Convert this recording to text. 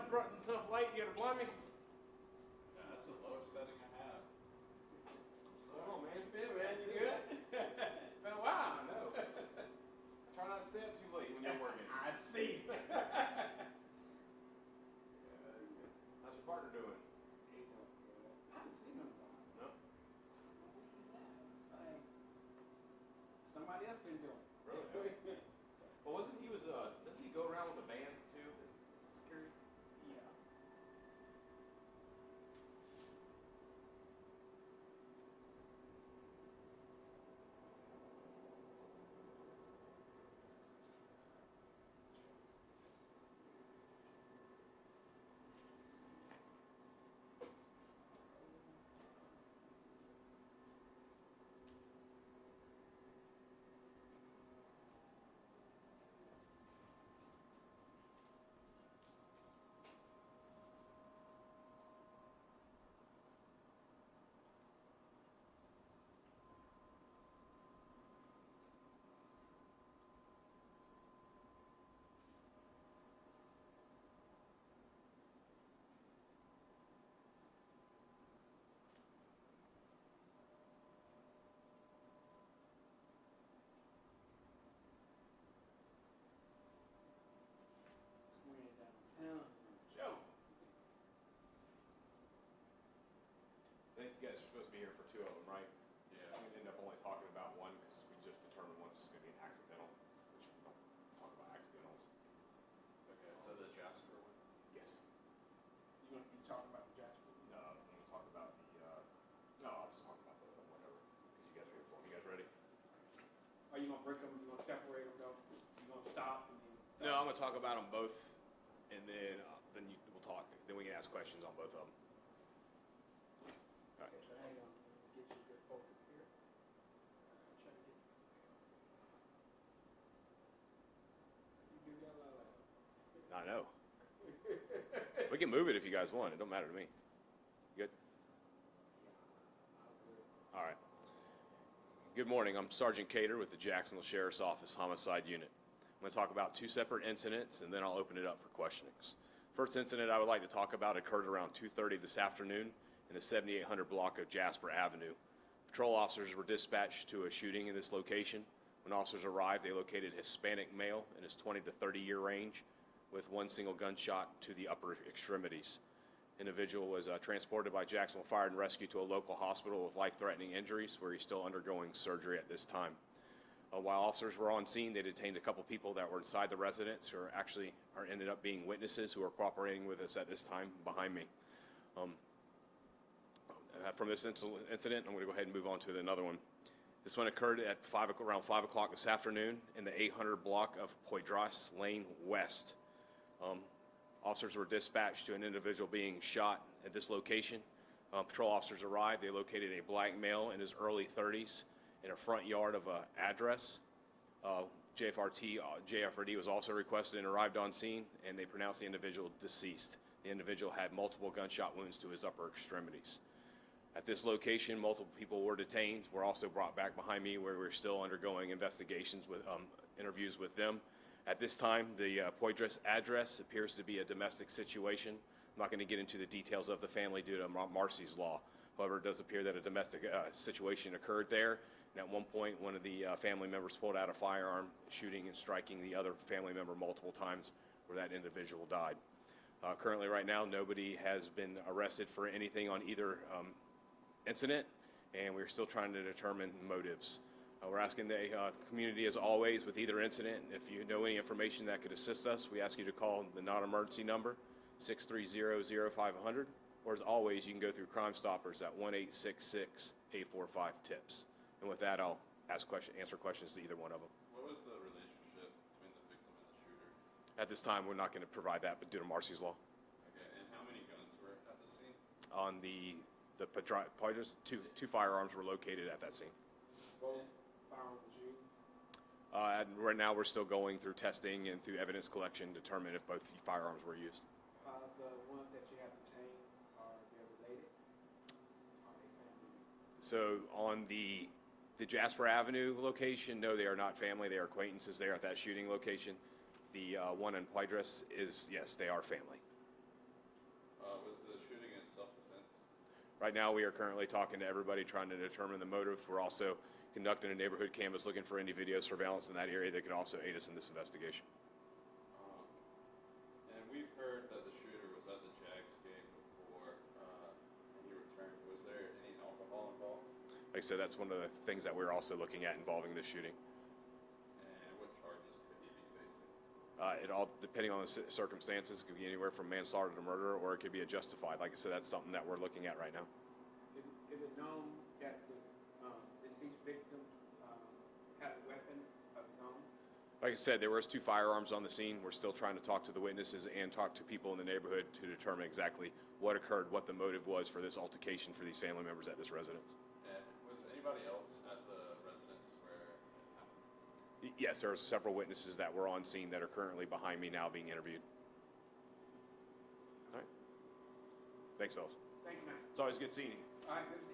enough light, you gonna blind me? Yeah, that's the lowest setting I have. Come on, man. Hey, man, you good? It's been a while. I know. Try not to stay up too late when you're working. I see. How's your partner doing? I haven't seen him in a while. No? Somebody else been doing. Really? Well, doesn't he go around with a band too? Security? Yeah. Downtown. Joe. I think you guys are supposed to be here for two of them, right? Yeah. We ended up only talking about one because we just determined one's just going to be an accidental, which we don't talk about accidentals. Okay, is that the Jasper one? Yes. You want to be talking about the Jasper? No, I'm going to talk about no, I'll just talk about whatever, because you guys are here for them. You guys ready? Are you going to break them? You going to separate them though? You going to stop? And then No, I'm going to talk about them both, and then we'll talk. Then we can ask questions on both of them. All right. Okay, so hang on. Get you a good focus here. Try to get. You do that loud. I know. We can move it if you guys want. It don't matter to me. Good? All right. Good morning. I'm Sergeant Cater with the Jacksonville Sheriff's Office Homicide Unit. I'm going to talk about two separate incidents, and then I'll open it up for questionings. First incident I would like to talk about occurred around 2:30 this afternoon in the 7800 block of Jasper Avenue. Patrol officers were dispatched to a shooting in this location. When officers arrived, they located a Hispanic male in his 20 to 30-year range with one single gunshot to the upper extremities. Individual was transported by Jacksonville Fire and Rescue to a local hospital with life-threatening injuries where he's still undergoing surgery at this time. While officers were on scene, they detained a couple people that were inside the residence who ended up being witnesses who are cooperating with us at this time behind me. From this incident, I'm going to go ahead and move on to another one. This one occurred at around 5 o'clock this afternoon in the 800 block of Pyr Lane West. Officers were dispatched to an individual being shot at this location. Patrol officers arrived. They located a black male in his early 30s in a front yard of an address. JFRD was also requested and arrived on scene, and they pronounced the individual deceased. The individual had multiple gunshot wounds to his upper extremities. At this location, multiple people were detained. Were also brought back behind me where we're still undergoing investigations with interviews with them. At this time, the Poydras address appears to be a domestic situation. I'm not going to get into the details of the family due to Marcy's law. However, it does appear that a domestic situation occurred there. And at one point, one of the family members pulled out a firearm, shooting and striking the other family member multiple times where that individual died. Currently, right now, nobody has been arrested for anything on either incident, and we're still trying to determine motives. We're asking the community, as always, with either incident, if you know any information that could assist us, we ask you to call the non-emergency number, 630-0500, or as always, you can go through Crime Stoppers at 1-866-845-TIPS. And with that, I'll answer questions to either one of them. What was the relationship between the victim and the shooter? At this time, we're not going to provide that, but due to Marcy's law. Okay, and how many guns were at the scene? On the Poydras, two firearms were located at that scene. Both firearms used. And right now, we're still going through testing and through evidence collection to determine if both firearms were used. The ones that you have detained, are they related? Are they family? So on the Jasper Avenue location, no, they are not family. They are acquaintances there at that shooting location. The one in Poydras is, yes, they are family. Was the shooting in self-defense? Right now, we are currently talking to everybody, trying to determine the motive. We're also conducting a neighborhood canvass, looking for any video surveillance in that area that could also aid us in this investigation. And we've heard that the shooter was at the Jags game before he returned. Was there any alcohol involved? Like I said, that's one of the things that we're also looking at involving this shooting. And what charges could he be facing? It all, depending on the circumstances, could be anywhere from manslaughter to murder, or it could be a justified. Like I said, that's something that we're looking at right now. Is it known that the deceased victim had a weapon of his own? Like I said, there was 2 firearms on the scene. We're still trying to talk to the witnesses and talk to people in the neighborhood to determine exactly what occurred, what the motive was for this altercation for these family members at this residence. And was anybody else at the residence where it happened? Yes, there are several witnesses that were on scene that are currently behind me now being interviewed. All right. Thanks, fellas. Thank you, ma'am. It's always good seeing you. All right, good to